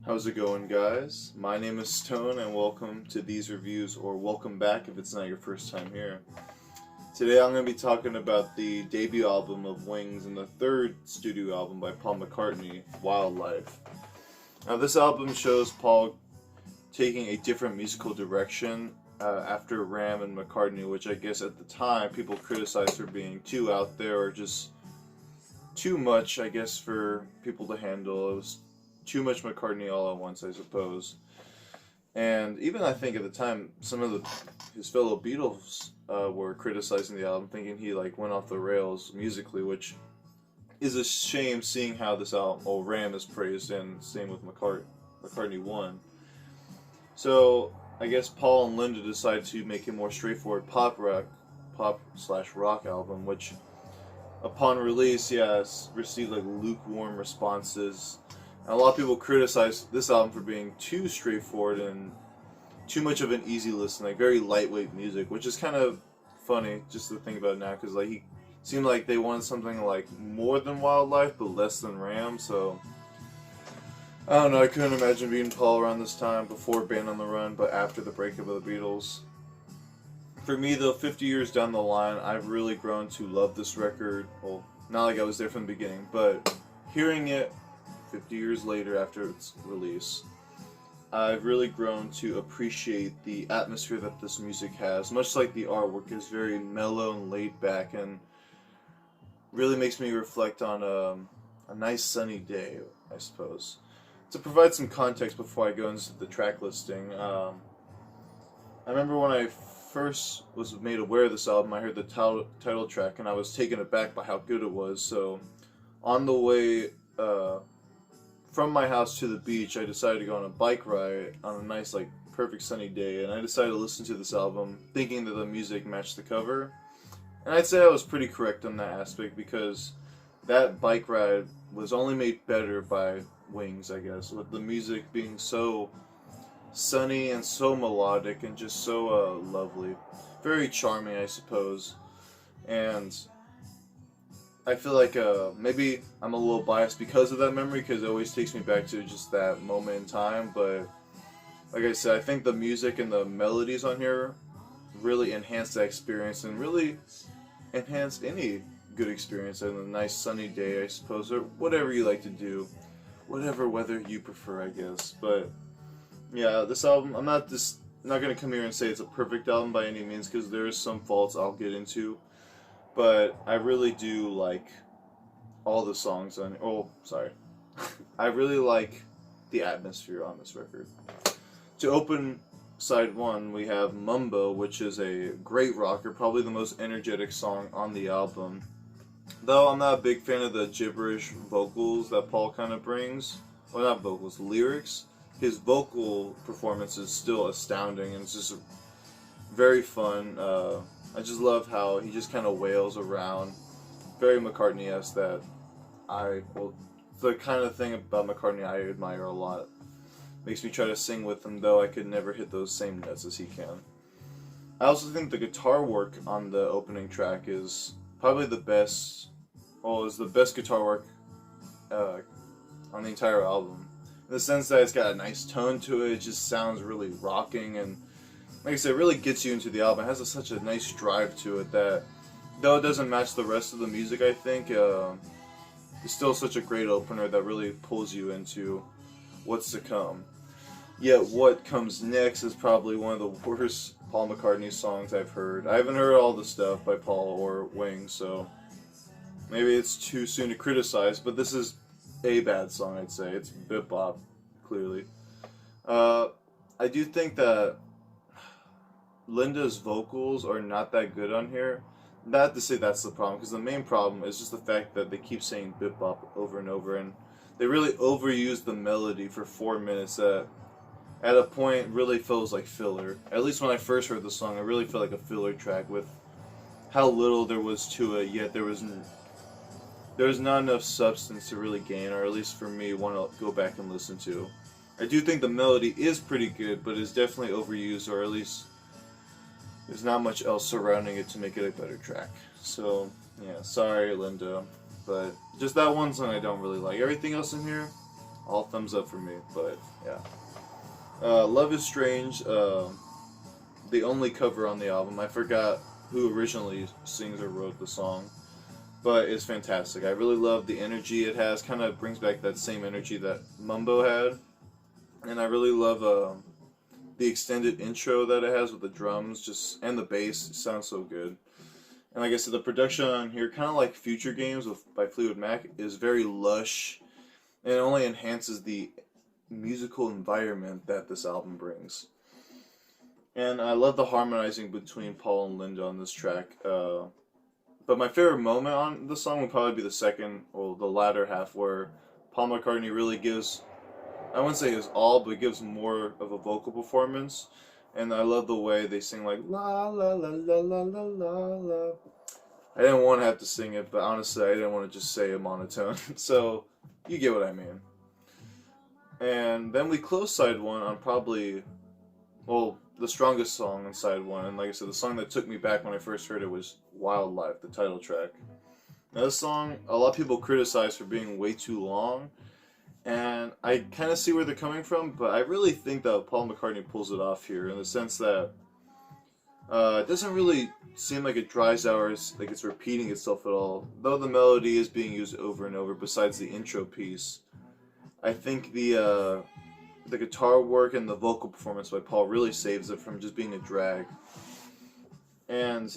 How's it going, guys? My name is Stone, and welcome to these reviews, or welcome back if it's not your first time here. Today I'm going to be talking about the debut album of Wings and the third studio album by Paul McCartney, Wildlife. Now, this album shows Paul taking a different musical direction after Ram and McCartney, which I guess at the time people criticized for being too out there or just too much, I guess, for people to handle. It was too much McCartney all at once, I suppose. And even I think at the time, some of his fellow Beatles were criticizing the album, thinking he went off the rails musically, which is a shame, seeing how this album, Ram is praised, and same with McCartney 1. So I guess Paul and Linda decided to make a more straightforward pop/rock album, which upon release, received lukewarm responses. And a lot of people criticize this album for being too straightforward and too much of an easy listen, very lightweight music, which is kind of funny just to think about now, because he seemed like they wanted something more than Wildlife but less than Ram. So I don't know, I couldn't imagine being Paul around this time, before Band on the Run but after the breakup of the Beatles. For me, though, 50 years down the line, I've really grown to love this record. Well, not like I was there from the beginning, but hearing it 50 years later after its release, I've really grown to appreciate the atmosphere that this music has. Much like the artwork is very mellow and laid back, and really makes me reflect on a nice sunny day, I suppose. To provide some context before I go into the track listing, I remember when I first was made aware of this album, I heard the title track, and I was taken aback by how good it was. So on the way from my house to the beach, I decided to go on a bike ride on a nice, perfect sunny day, and I decided to listen to this album thinking that the music matched the cover. And I'd say I was pretty correct on that aspect, because that bike ride was only made better by Wings, I guess, with the music being so sunny and so melodic and just so lovely. Very charming, I suppose. And I feel like maybe I'm a little biased because of that memory, because it always takes me back to just that moment in time. But like I said, I think the music and the melodies on here really enhance that experience, and really enhance any good experience on a nice sunny day, I suppose, or whatever you like to do. Whatever weather you prefer, I guess. But yeah, this album, I'm not going to come here and say it's a perfect album by any means, because there is some faults I'll get into. But I really do like all the songs on. Oh, sorry. I really like the atmosphere on this record. To open side one, we have Mumbo, which is a great rocker, probably the most energetic song on the album. Though I'm not a big fan of the gibberish vocals that Paul kind of brings. Well, not vocals, lyrics. His vocal performance is still astounding, and it's just very fun. I just love how he just kind of wails around, very McCartney-esque. The kind of thing about McCartney I admire a lot. Makes me try to sing with him, though I could never hit those same notes as he can. I also think the guitar work on the opening track is probably the best. Well, is the best guitar work on the entire album. In the sense that it's got a nice tone to it, it just sounds really rocking, and like I said, it really gets you into the album. It has such a nice drive to it that, though it doesn't match the rest of the music, I think, it's still such a great opener that really pulls you into what's to come. Yet what comes next is probably one of the worst Paul McCartney songs I've heard. I haven't heard all the stuff by Paul or Wings, so maybe it's too soon to criticize, but this is a bad song, I'd say. It's bop, clearly. I do think that Linda's vocals are not that good on here. Not to say that's the problem, because the main problem is just the fact that they keep saying bip bop over and over, and they really overuse the melody for 4 minutes that at a point really feels like filler. At least when I first heard the song, it really felt like a filler track with how little there was to it, yet there was not enough substance to really gain, or at least for me, want to go back and listen to. I do think the melody is pretty good, but it's definitely overused, or at least there's not much else surrounding it to make it a better track. So, yeah, sorry, Linda, but just that one song I don't really like. Everything else in here, all thumbs up for me. But yeah, Love is Strange, the only cover on the album. I forgot who originally sings or wrote the song, but it's fantastic. I really love the energy it has. Kind of brings back that same energy that Mumbo had, and I really love the extended intro that it has with the drums, just and the bass. It sounds so good. And like I said, the production on here, kind of like Future Games by Fleetwood Mac, is very lush, and it only enhances the musical environment that this album brings. And I love the harmonizing between Paul and Linda on this track. But my favorite moment on the song would probably be the second, or the latter half, where Paul McCartney really gives, I wouldn't say his all, but gives more of a vocal performance. And I love the way they sing like la la la la la la la la. I didn't want to have to sing it, but honestly, I didn't want to just say a monotone. So you get what I mean. And then we close side one on probably, well, the strongest song on side one. And like I said, the song that took me back when I first heard it was Wildlife, the title track. Now this song, a lot of people criticize for being way too long. And I kind of see where they're coming from, but I really think that Paul McCartney pulls it off here in the sense that it doesn't really seem like it dries out or like it's repeating itself at all. Though the melody is being used over and over besides the intro piece, I think the guitar work and the vocal performance by Paul really saves it from just being a drag. And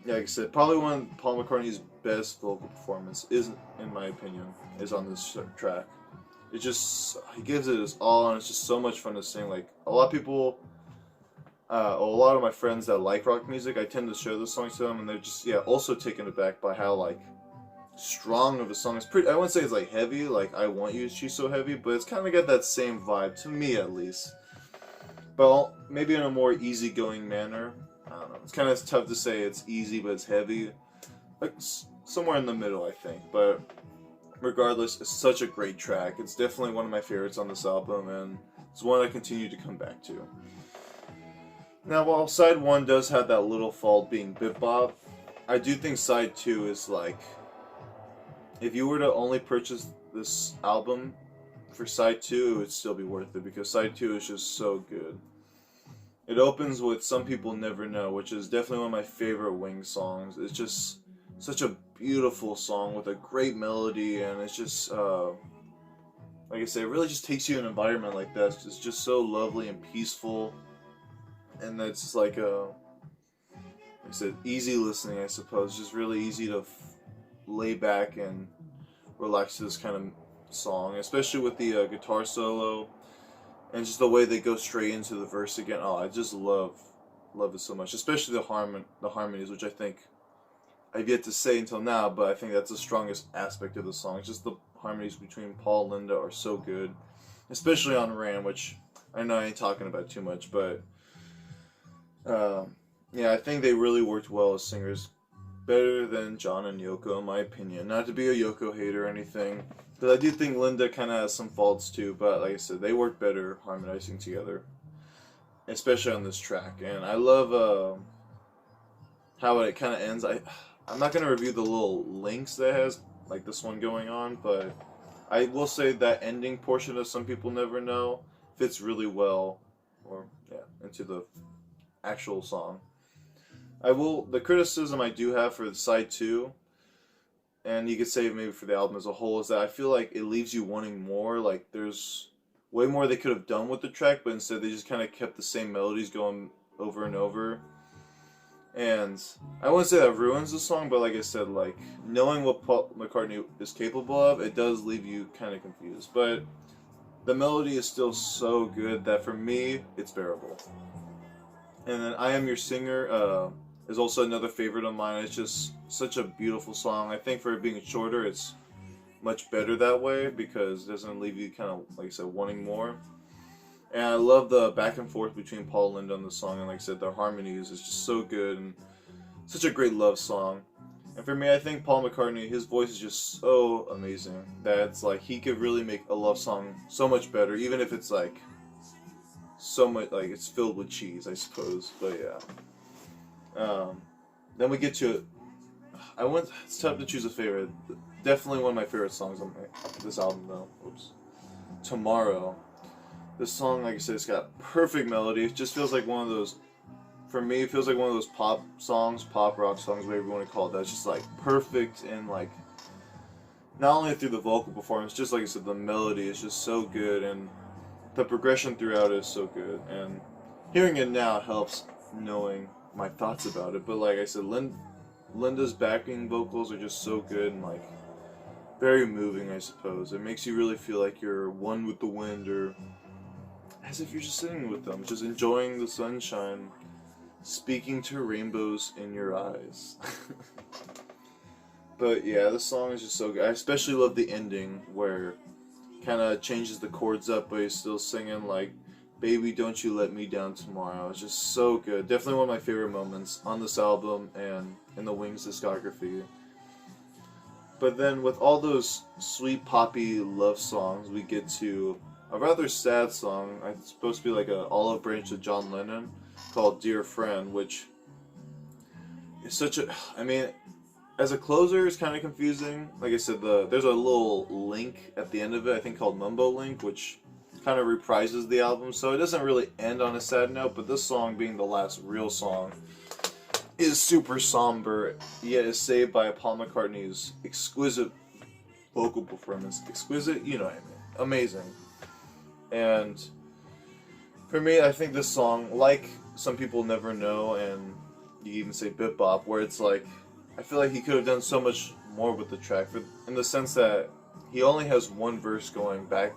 yeah, like I said, probably one of Paul McCartney's best vocal performance is, in my opinion, is on this track. It just, he gives it his all, and it's just so much fun to sing. Like, a lot of people, a lot of my friends that like rock music, I tend to show this song to them, and they're just, yeah, also taken aback by how, like, strong of a song. It's pretty, I wouldn't say it's, like, heavy, like, I Want You, She's So Heavy, but it's kind of got that same vibe, to me at least. But maybe in a more easygoing manner. I don't know. It's kind of tough to say it's easy, but it's heavy. Like, somewhere in the middle, I think. But regardless, it's such a great track. It's definitely one of my favorites on this album, and it's one I continue to come back to. Now, while side one does have that little fault being bebop, I do think side two is like, if you were to only purchase this album for side two, it would still be worth it, because side two is just so good. It opens with Some People Never Know, which is definitely one of my favorite Wings songs. It's just such a beautiful song with a great melody, and it's just, like I say, it really just takes you in an environment like this. It's just so lovely and peaceful, and it's just like I said, easy listening, I suppose. Just really easy to lay back and relax to this kind of song, especially with the guitar solo. And just the way they go straight into the verse again. Oh, I just love it so much. Especially the harmonies, which I think I've yet to say until now, but I think that's the strongest aspect of the song. Just the harmonies between Paul and Linda are so good. Especially on Ran, which I know I ain't talking about too much, but yeah, I think they really worked well as singers. Better than John and Yoko, in my opinion. Not to be a Yoko hater or anything, because I do think Linda kind of has some faults too, but like I said, they work better harmonizing together, especially on this track. And I love how it kind of ends. I'm not going to review the little links that it has, like this one going on, but I will say that ending portion of Some People Never Know fits really well, or yeah, into the actual song. The criticism I do have for side two, and you could say maybe for the album as a whole, is that I feel like it leaves you wanting more. Like, there's way more they could have done with the track, but instead they just kind of kept the same melodies going over and over. And I wouldn't say that ruins the song, but like I said, like, knowing what Paul McCartney is capable of, it does leave you kind of confused. But the melody is still so good that for me, it's bearable. And then I Am Your Singer is also another favorite of mine. It's just such a beautiful song. I think for it being shorter, it's much better that way, because it doesn't leave you kind of, like I said, wanting more. And I love the back and forth between Paul and Linda on the song, and like I said, their harmonies is just so good, and such a great love song. And for me, I think Paul McCartney, his voice is just so amazing, that it's like, he could really make a love song so much better, even if it's like, so much, like, it's filled with cheese, I suppose, but yeah. Then we get to, it's tough to choose a favorite. Definitely one of my favorite songs on this album, though. Oops. Tomorrow. This song, like I said, it's got perfect melody. It just feels like one of those, for me, it feels like one of those pop songs, pop rock songs, whatever you want to call it. That's just like perfect and like, not only through the vocal performance, just like I said, the melody is just so good and the progression throughout is so good. And hearing it now helps knowing my thoughts about it. But like I said, Linda's backing vocals are just so good and like very moving, I suppose. It makes you really feel like you're one with the wind, or as if you're just sitting with them, just enjoying the sunshine, speaking to rainbows in your eyes. But yeah, this song is just so good. I especially love the ending where kind of changes the chords up, but he's still singing like, "Baby, don't you let me down tomorrow." It's just so good. Definitely one of my favorite moments on this album and in the Wings discography. But then with all those sweet poppy love songs, we get to a rather sad song. It's supposed to be like a olive branch to John Lennon called "Dear Friend," which is such a, I mean, as a closer, it's kind of confusing. Like I said, there's a little link at the end of it, I think called Mumbo Link, which kind of reprises the album, so it doesn't really end on a sad note, but this song being the last real song is super somber, yet is saved by Paul McCartney's exquisite vocal performance. Exquisite, you know what I mean. Amazing. And for me, I think this song, like Some People Never Know, and you even say Bip Bop, where it's like, I feel like he could have done so much more with the track, in the sense that he only has one verse going back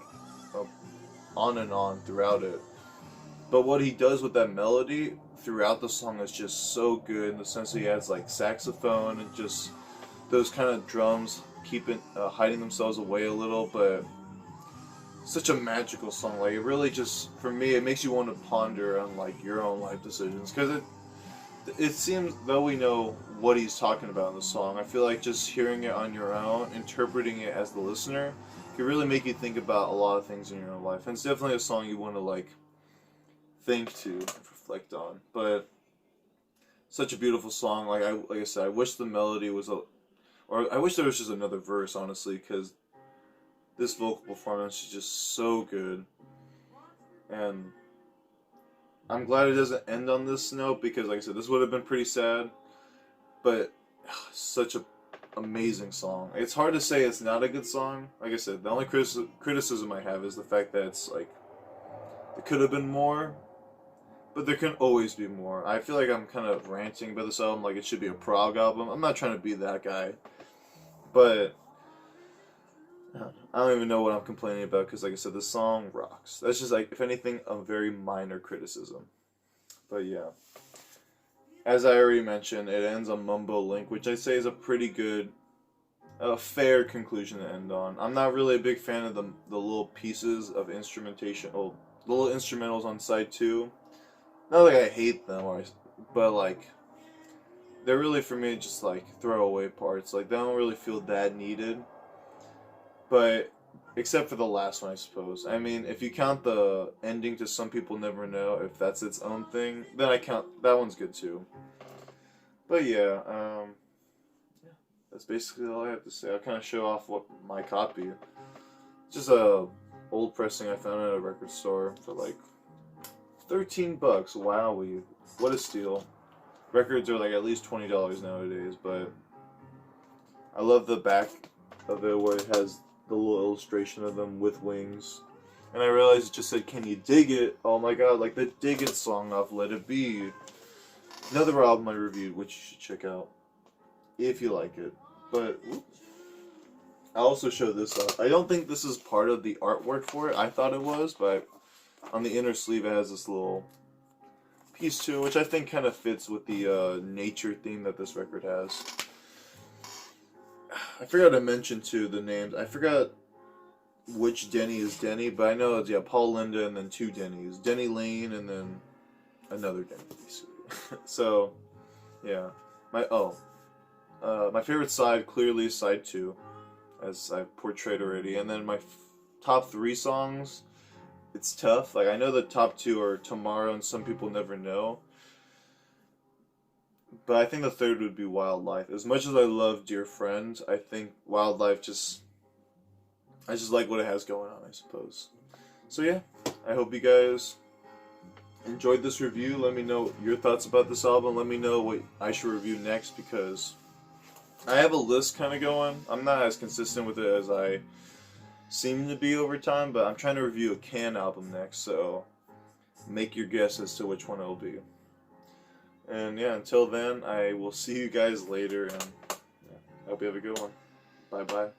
on and on throughout it. But what he does with that melody throughout the song is just so good, in the sense that he adds like saxophone and just those kind of drums keeping hiding themselves away a little, but such a magical song. Like, it really just, for me, it makes you want to ponder on like your own life decisions, because it seems, though we know what he's talking about in the song, I feel like just hearing it on your own, interpreting it as the listener, can really make you think about a lot of things in your own life. And it's definitely a song you want to like think to reflect on. But such a beautiful song. Like I said, I wish the melody was or I wish there was just another verse, honestly, because this vocal performance is just so good. And I'm glad it doesn't end on this note, because like I said, this would have been pretty sad. But such a amazing song. It's hard to say it's not a good song. Like I said, the only criticism I have is the fact that it's like, there could have been more, but there can always be more. I feel like I'm kind of ranting about this album, like it should be a prog album. I'm not trying to be that guy, but I don't even know what I'm complaining about, because like I said, this song rocks. That's just like, if anything, a very minor criticism. But yeah. As I already mentioned, it ends on Mumbo Link, which I say is a pretty good, fair conclusion to end on. I'm not really a big fan of the little pieces of instrumentation, the little instrumentals on side 2. Not like I hate them, but like, they're really, for me, just like throwaway parts. Like, they don't really feel that needed. But except for the last one, I suppose. I mean, if you count the ending to Some People Never Know, if that's its own thing, then I count, that one's good too. But yeah, that's basically all I have to say. I'll kind of show off what my copy. Just a old pressing I found at a record store for like $13. Wowee, what a steal! Records are like at least $20 nowadays, but I love the back of it where it has the little illustration of them with wings. And I realized it just said, "Can you dig it?" Oh my god, like the Dig It song off Let It Be. Another album I reviewed, which you should check out if you like it. But I also showed this up. I don't think this is part of the artwork for it. I thought it was, but on the inner sleeve it has this little piece too, which I think kind of fits with the nature theme that this record has. I forgot to mention too the names. I forgot which Denny is Denny, but I know it's Paul Linda and then 2 Dennys. Denny Lane and then another Denny. So yeah, my favorite side, clearly side 2, as I've portrayed already. And then my top 3 songs, it's tough. Like, I know the top 2 are Tomorrow and Some People Never Know, but I think the third would be Wildlife. As much as I love Dear Friend, I think Wildlife just, I just like what it has going on, I suppose. So yeah, I hope you guys enjoyed this review. Let me know your thoughts about this album. Let me know what I should review next, because I have a list kind of going. I'm not as consistent with it as I seem to be over time, but I'm trying to review a Can album next, so make your guess as to which one it'll be. And yeah, until then, I will see you guys later, and yeah, I hope you have a good one. Bye bye.